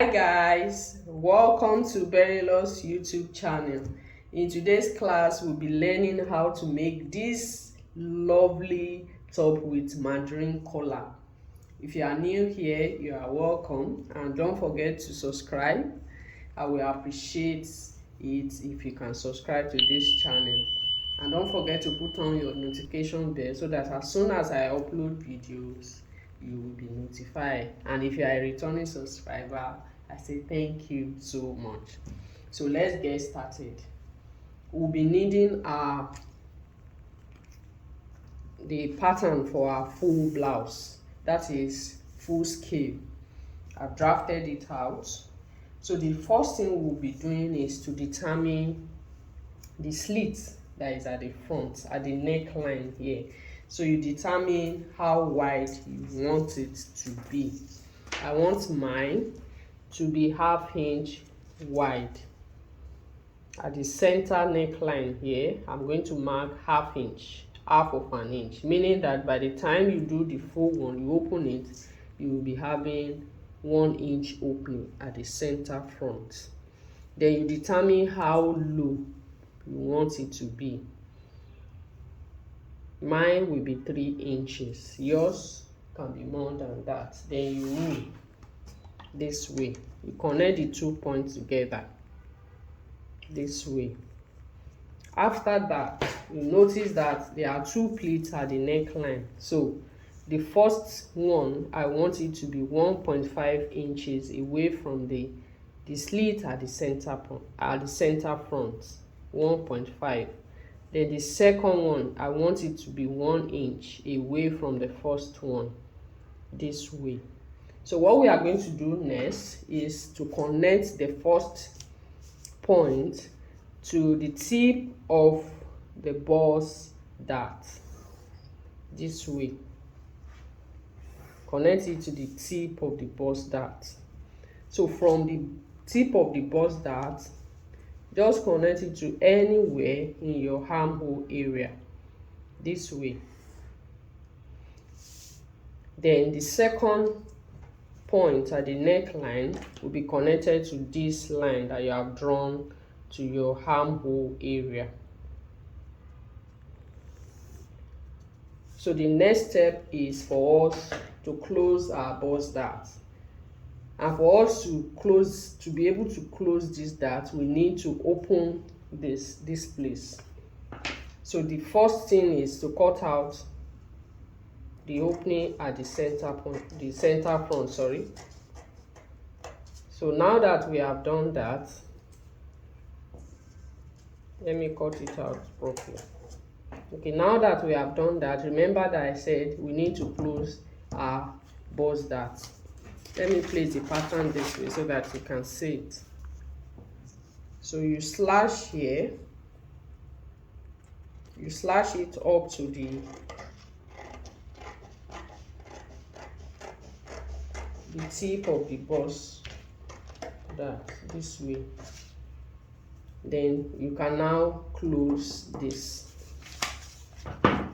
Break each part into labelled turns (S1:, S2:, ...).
S1: Hi guys, welcome to Berylos YouTube channel. In today's class, we'll be learning how to make this lovely top with Mandarin collar. If you are new here, you are welcome, and don't forget to subscribe. I will appreciate it if you can subscribe to this channel, and don't forget to put on your notification bell so that as soon as I upload videos you will be notified. And if you are a returning subscriber, I say thank you so much. So let's get started. We'll be needing the pattern for our full blouse, that is full scale. I've drafted it out. So the first thing we'll be doing is to determine the slit that is at the front, at the neckline here. So you determine how wide you want it to be. I want mine to be 1/2 inch wide. At the center neckline here, I'm going to mark 1/2 inch, 1/2 of an inch, meaning that by the time you do the full one, you open it, you will be having 1 inch opening at the center front. Then you determine how low you want it to be. Mine will be 3 inches. Yours can be more than that. Then you move this way. You connect the 2 points together this way. After that, you notice that there are 2 pleats at the neckline. So the first one, I want it to be 1.5 inches away from the slit at the center front, 1.5. Then the second one, I want it to be 1 inch away from the first one, this way. So what we are going to do next is to connect the first point to the tip of the bust dart, this way. Connect it to the tip of the bust dart. So from the tip of the bust dart, just connect it to anywhere in your armhole area, this way. Then the second point at the neckline will be connected to this line that you have drawn to your armhole area. So the next step is for us to close our bust dart. And for us to be able to close this dart, we need to open this place. So the first thing is to cut out the opening at the center front, sorry. So now that we have done that, let me cut it out properly. Okay, now that we have done that, remember that I said we need to close our bust dart. Let me place the pattern this way so that you can see it. So you slash here, you slash it up to the tip of the bust dart, this way. Then you can now close this. And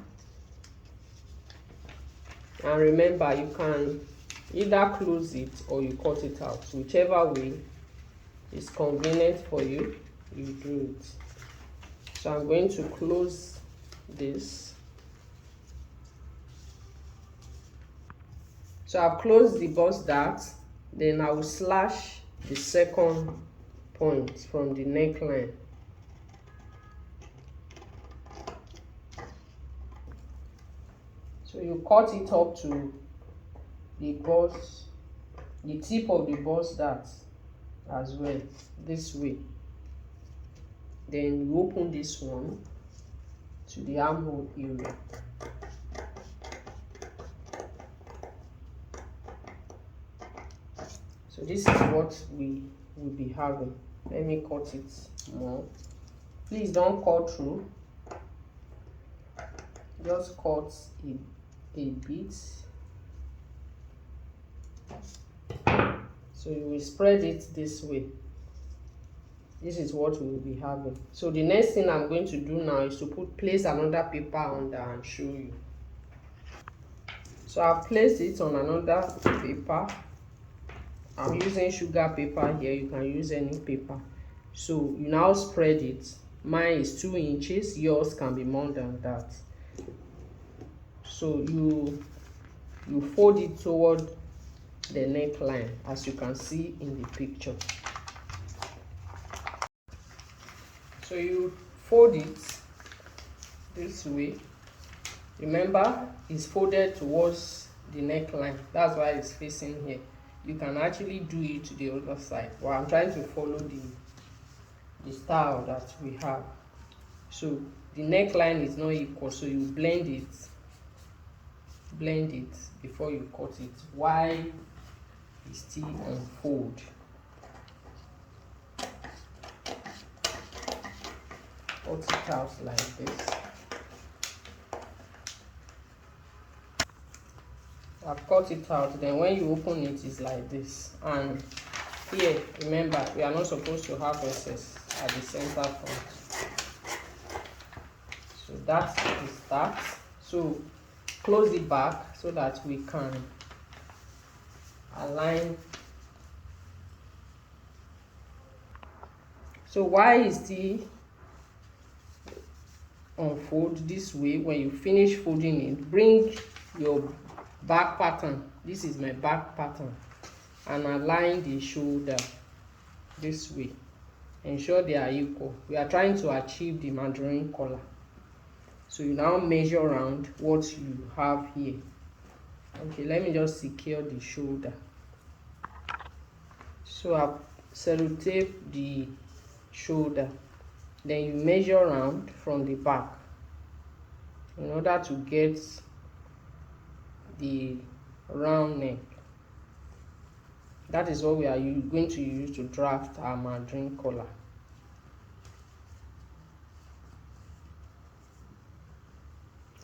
S1: remember, you can either close it or you cut it out. Whichever way is convenient for you, you do it. So I'm going to close this. So I've closed the bust dart. Then I will slash the second point from the neckline. So you cut it up to the tip of the bust dart as well, this way. Then you open this one to the armhole area. So this is what we will be having. Let me cut it more. Please don't cut through. Just cut a bit. So you will spread it this way. This is what we will be having. So the next thing I'm going to do now is to place another paper under and show you. So I've placed it on another paper. I'm using sugar paper here. You can use any paper. So you now spread it. Mine is 2 inches. Yours can be more than that. So you fold it toward the neckline, as you can see in the picture. So you fold it this way. Remember, it's folded towards the neckline. That's why it's facing here. You can actually do it to the other side. Well, I'm trying to follow the style that we have. So the neckline is not equal, so you blend it before you cut it. Why it's still unfold. Cut it out like this. I've cut it out. Then when you open it, it's like this. And here, remember, we are not supposed to have excess at the center front. So that is that. So close it back so that we can align. So why is the unfold this way? When you finish folding it, bring your back pattern. This is my back pattern, and align the shoulder this way. Ensure they are equal. We are trying to achieve the Mandarin collar. So you now measure around what you have here. Okay, let me just secure the shoulder. So I've sellotape the shoulder. Then you measure around from the back in order to get the round neck. That is what we are going to use to draft our Mandarin collar.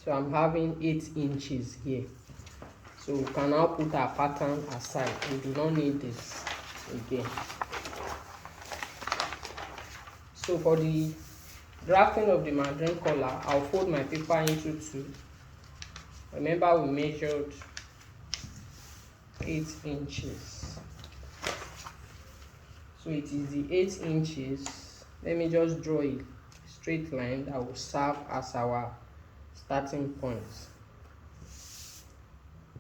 S1: So I'm having 8 inches here. So we can now put our pattern aside. We do not need this again. So for the drafting of the Mandarin collar, I'll fold my paper into 2. Remember, we measured 8 inches. So it is the 8 inches. Let me just draw a straight line that will serve as our starting point.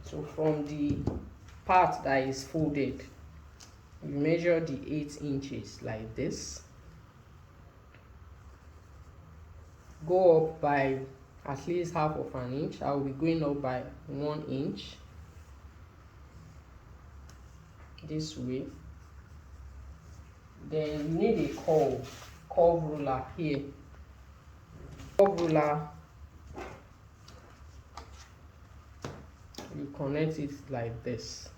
S1: So from the part that is folded, we measure the 8 inches like this. Go up by at least half of an inch. I will be going up by 1 inch this way. Then you need a curve ruler here. Curve ruler, you connect it like this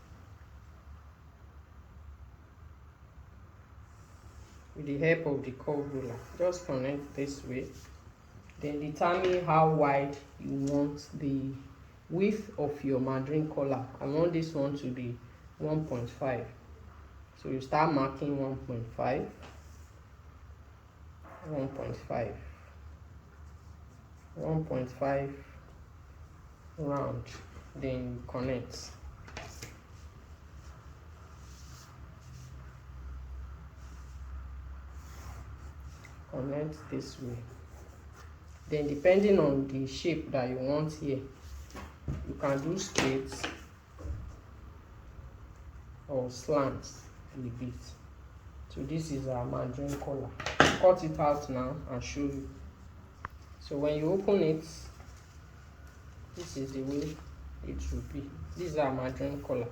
S1: with the help of the curve ruler. Just connect this way. Then determine how wide you want the width of your Mandarin collar. I want this one to be 1.5. So you start marking 1.5, 1.5, 1.5 round. Then you connect. Connect this way. Then depending on the shape that you want here, you can do straight or slants with it. So this is our Mandarin collar. Cut it out now and show you. So when you open it, this is the way it will be. This is our Mandarin collar.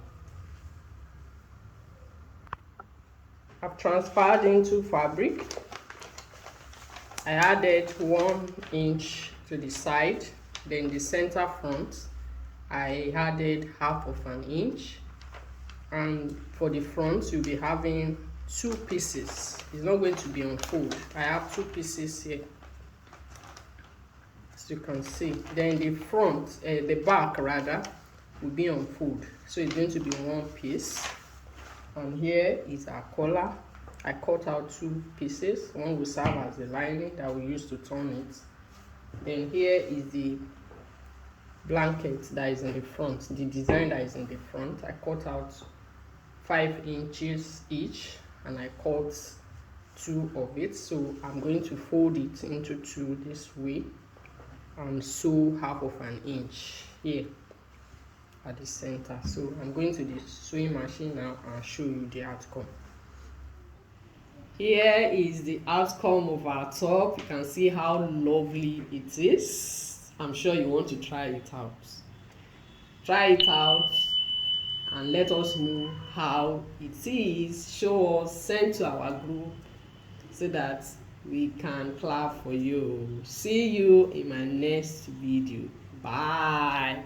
S1: I've transferred into fabric. I added 1 inch to the side, then the center front I added half of an inch, and for the front you'll be having 2 pieces. It's not going to be on fold. I have 2 pieces here, as you can see. Then the front, the back rather, will be on fold, so it's going to be 1 piece. And here is our collar. I cut out 2 pieces. One will serve as the lining that we use to turn it. Then here is the blanket that is in the front, the design that is in the front. I cut out 5 inches each, and I cut 2 of it. So I'm going to fold it into 2 this way and sew half of an inch here at the center. So I'm going to the sewing machine now and show you the outcome. Here is the outcome of our top. You can see how lovely it is. I'm sure you want to try it out. Try it out and let us know how it is. Show us, send to our group so that we can clap for you. See you in my next video. Bye.